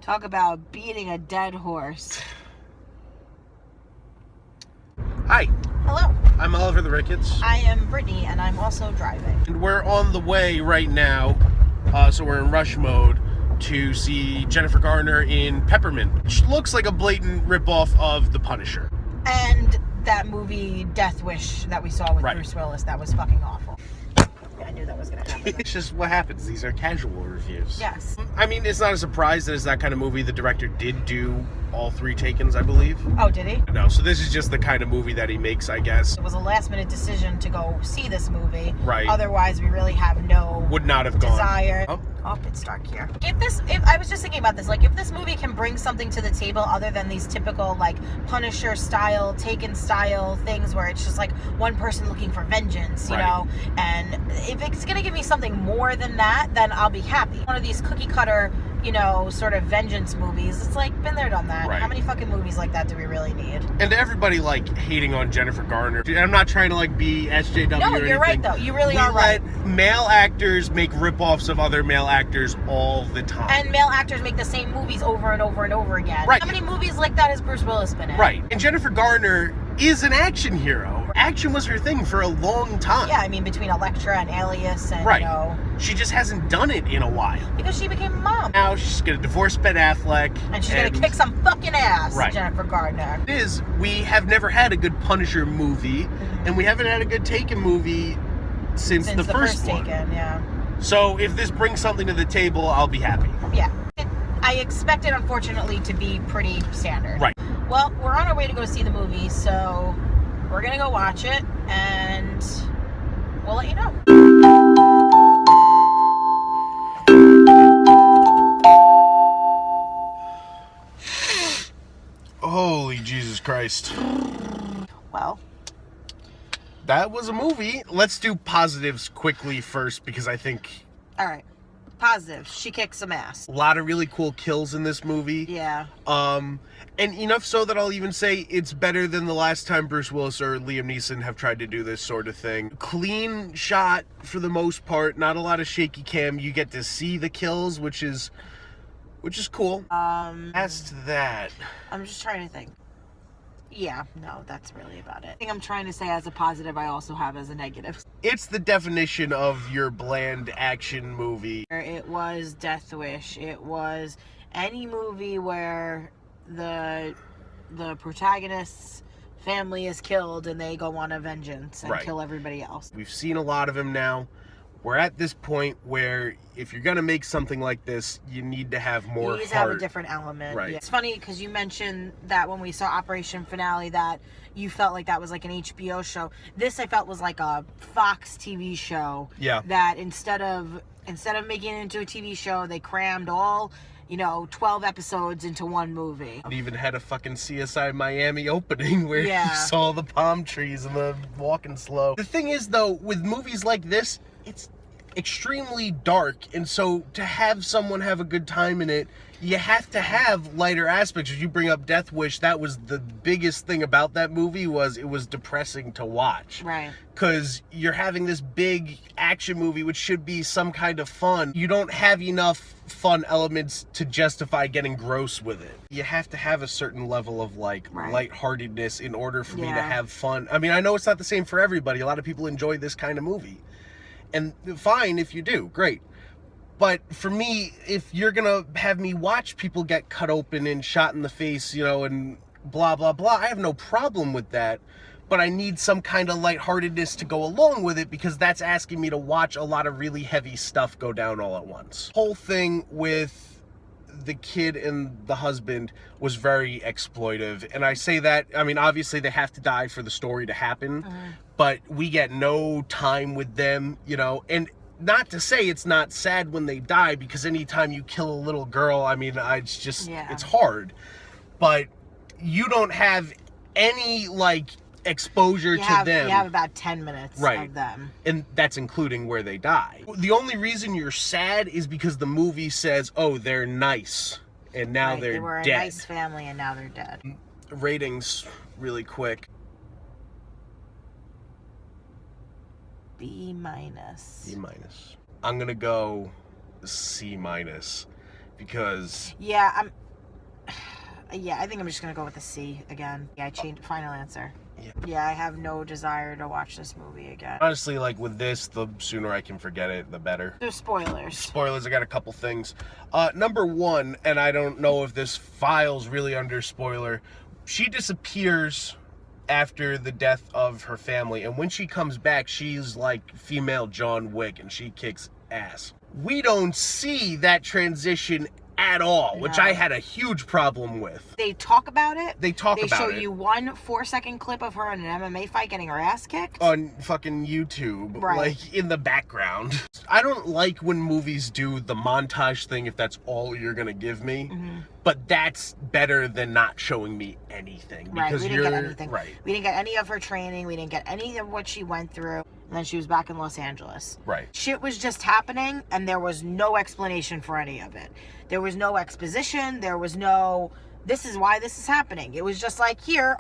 Talk about beating a dead horse. Hi. Hello. I'm Oliver the Ricketts. I am Brittany, and I'm also driving. And we're on the way right now, so we're in rush mode to see Jennifer Garner in Peppermint, which looks like a blatant ripoff of The Punisher. And that movie Death Wish that we saw with Bruce Willis, that was fucking awful. I knew that was going to happen. It's just what happens. These are casual reviews. Yes. I mean, it's not a surprise that it's that kind of movie. The director did do all 3 Takens, I believe. Oh, did he? No, so this is just the kind of movie that he makes, I guess. It was a last-minute decision to go see this movie. Right. Otherwise, we really have no would not have desire. Gone. Oh, it's dark here. If I was just thinking about this, like, if this movie can bring something to the table other than these typical, like, Punisher style, Taken style things where it's just like one person looking for vengeance, you know, and if it's gonna give me something more than that, then I'll be happy. One of these cookie cutter, you know, sort of vengeance movies, it's like, been there, done that. How many fucking movies like that do we really need? And everybody, like, hating on Jennifer Garner. I'm not trying to, like, be SJW or anything. No, you're right, though. You really are right. Male actors make ripoffs of other male actors all the time. And male actors make the same movies over and over and over again. Right. How many movies like that has Bruce Willis been in? Right. And Jennifer Garner is an action hero. Action was her thing for a long time. Yeah, I mean, between Elektra and Alias and, you know... She just hasn't done it in a while. Because she became a mom. Now she's gonna divorce Ben Affleck. And she's gonna kick some fucking ass, Jennifer Garner. It is, we have never had a good Punisher movie, and we haven't had a good Taken movie since the first one. Taken, yeah. So if this brings something to the table, I'll be happy. Yeah. I expect it, unfortunately, to be pretty standard. Right. Well, we're on our way to go see the movie, so we're gonna go watch it, and we'll let you know. Holy Jesus Christ. Well, that was a movie. Let's do positives quickly first, because I think... Alright. Positives. She kicks some ass. A lot of really cool kills in this movie. Yeah. And enough so that I'll even say it's better than the last time Bruce Willis or Liam Neeson have tried to do this sort of thing. Clean shot for the most part. Not a lot of shaky cam. You get to see the kills, which is cool. As to that, I'm just trying to think. Yeah, no, that's really about it. I think I'm trying to say as a positive, I also have as a negative. It's the definition of your bland action movie. It was Death Wish. It was any movie where the protagonist's family is killed and they go on a vengeance and kill everybody else. We've seen a lot of them now. We're at this point where if you're going to make something like this, you need to have more heart. You need to have a different element. Right. Yeah. It's funny because you mentioned that when we saw Operation Finale that you felt like that was like an HBO show. This I felt was like a Fox TV show. Yeah. That instead of making it into a TV show, they crammed all, 12 episodes into one movie. It even had a fucking CSI Miami opening where you saw the palm trees and the walking slow. The thing is, though, with movies like this, it's extremely dark, and so to have someone have a good time in it, you have to have lighter aspects. As you bring up Death Wish, that was the biggest thing about that movie, was it was depressing to watch. Right. Because you're having this big action movie which should be some kind of fun. You don't have enough fun elements to justify getting gross with it. You have to have a certain level of lightheartedness in order for me to have fun. I mean, I know it's not the same for everybody. A lot of people enjoy this kind of movie. And fine if you do, great. But for me, if you're gonna have me watch people get cut open and shot in the face, and blah, blah, blah, I have no problem with that. But I need some kind of lightheartedness to go along with it, because that's asking me to watch a lot of really heavy stuff go down all at once. Whole thing with the kid and the husband was very exploitive. And I say that, I mean, obviously they have to die for the story to happen. But we get no time with them, and not to say it's not sad when they die, because anytime you kill a little girl, I mean, it's just, it's hard. But you don't have any, exposure to them. You have about 10 minutes of them. And that's including where they die. The only reason you're sad is because the movie says, oh, they're nice, and now they're dead. They were a nice family, and now they're dead. Ratings, really quick. B-. B-. I'm gonna go C-. because Yeah, I think I'm just gonna go with a C again. Yeah, I changed final answer. Yeah, I have no desire to watch this movie again. honestly, like with this, the sooner I can forget it, the better. There's spoilers. Spoilers, I got a couple things. Number one, and I don't know if this files really under spoiler, she disappears after the death of her family, and when she comes back, she's like female John Wick, and she kicks ass. We don't see that transition at all, which No. I had a huge problem with. They talk about it. They talk They about show it you 1 4-second clip of her in an MMA fight getting her ass kicked. on fucking YouTube, Right. like in the background. I don't like when movies do the montage thing if that's all you're gonna give me. But that's better than not showing me anything, Right, because we you're didn't get anything. right. We didn't get any of her training. We didn't get any of what she went through. And then she was back in Los Angeles. Right. Shit was just happening, and there was no explanation for any of it. There was no exposition. There was no, this is why this is happening. It was just like, here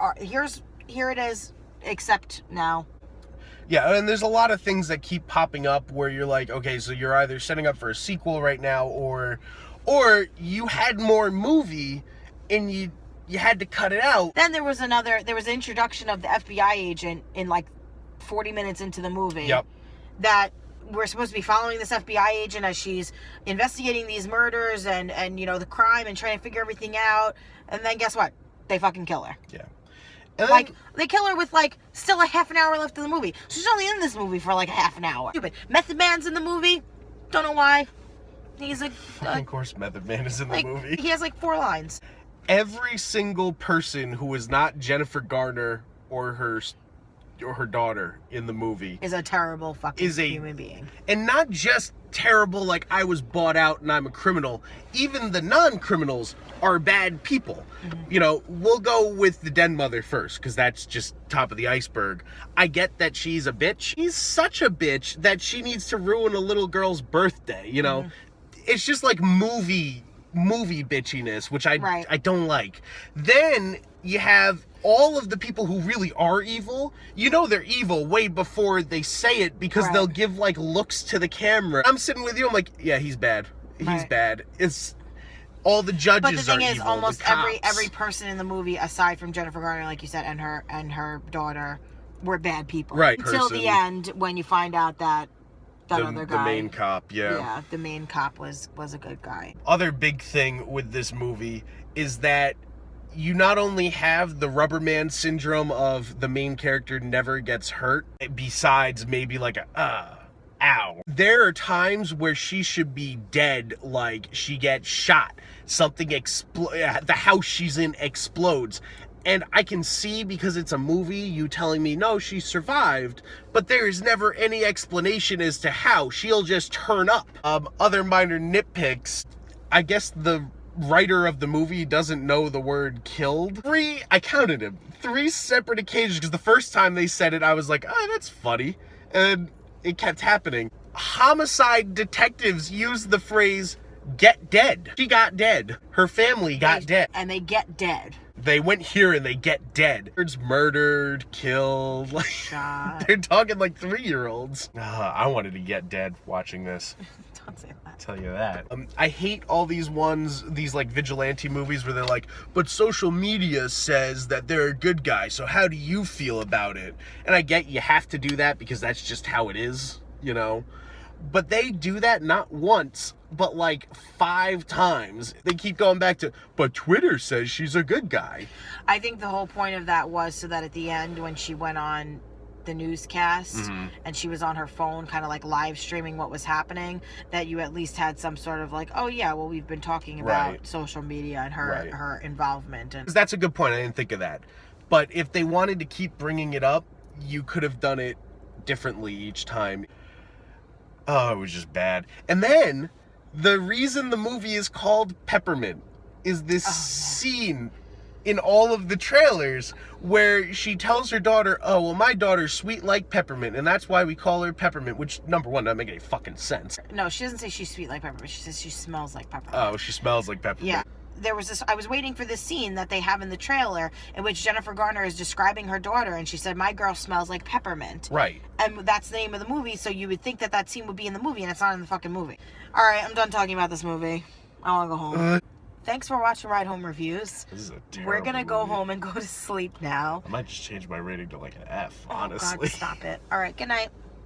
it is, except now. Yeah, and there's a lot of things that keep popping up where you're like, okay, so you're either setting up for a sequel right now, or you had more movie and you had to cut it out. Then there was an introduction of the FBI agent in like 40 minutes into the movie. Yep. That we're supposed to be following this FBI agent as she's investigating these murders and you know, the crime and trying to figure everything out. And then guess what? They fucking kill her. Yeah. And Like, then, they kill her with, like, still a half an hour left of the movie. She's only in this movie for, like, a half an hour. Stupid. Method Man's in the movie. Don't know why. He's a... of course, Method Man is in the like, movie. he has, like, 4 lines. Every single person who is not Jennifer Garner or her daughter in the movie Is a terrible fucking human being. And not just terrible, like I was bought out and I'm a criminal. Even the non-criminals are bad people. You know, we'll go with the den mother first, because that's just top of the iceberg. I get that she's a bitch. She's such a bitch that she needs to ruin a little girl's birthday, you know? It's just like movie bitchiness, which I don't like. Then you have all of the people who really are evil. You know they're evil way before they say it, because they'll give like looks to the camera. I'm sitting with you, I'm like, yeah, he's bad. He's bad. It's all the judges are evil. But the thing is, evil, almost the every person in the movie, aside from Jennifer Garner, like you said, and her daughter, were bad people. Right. Until the end, when you find out that other guy, the main cop, yeah, the main cop was a good guy. Other big thing with this movie is that you not only have the rubber man syndrome of the main character never gets hurt, besides maybe like ow. There are times where she should be dead, like she gets shot, something the house she's in explodes. And I can see, because it's a movie, you telling me, no, she survived, but there is never any explanation as to how. She'll just turn up. Other minor nitpicks, I guess the writer of the movie doesn't know the word killed. I counted him, 3 separate occasions, because the first time they said it, I was like, oh, that's funny. And it kept happening. Homicide detectives use the phrase, get dead. She got dead. Her family got dead. And they get dead. They went here and they get dead. It's murdered, killed, like, Shot. they're talking like 3-year-olds. I wanted to get dead watching this. Don't say that. I'll tell you that. I hate all these like vigilante movies where they're like, but social media says that they're a good guy, so how do you feel about it? And I get you have to do that because that's just how it is, you know? But they do that not once, but like 5 times. They keep going back to, but Twitter says she's a good guy. I think the whole point of that was so that at the end, when she went on the newscast and she was on her phone kind of like live streaming what was happening, that you at least had some sort of like, oh yeah, well, we've been talking about social media and her involvement. And that's a good point. I didn't think of that. But if they wanted to keep bringing it up, you could have done it differently each time. Oh, it was just bad. And then the reason the movie is called Peppermint is this scene in all of the trailers where she tells her daughter, oh, well, my daughter's sweet like peppermint, and that's why we call her Peppermint, which, number one, doesn't make any fucking sense. No, she doesn't say she's sweet like peppermint. She says she smells like peppermint. Oh, she smells like peppermint. Yeah. There was this, I was waiting for this scene that they have in the trailer in which Jennifer Garner is describing her daughter, and she said, my girl smells like peppermint. Right. And that's the name of the movie, so you would think that scene would be in the movie, and it's not in the fucking movie. All right, I'm done talking about this movie. I want to go home. Thanks for watching Ride Home Reviews. This is a terrible We're going to go movie. home and go to sleep now. I might just change my rating to like an F, Oh, honestly. God, stop it. All right, good night.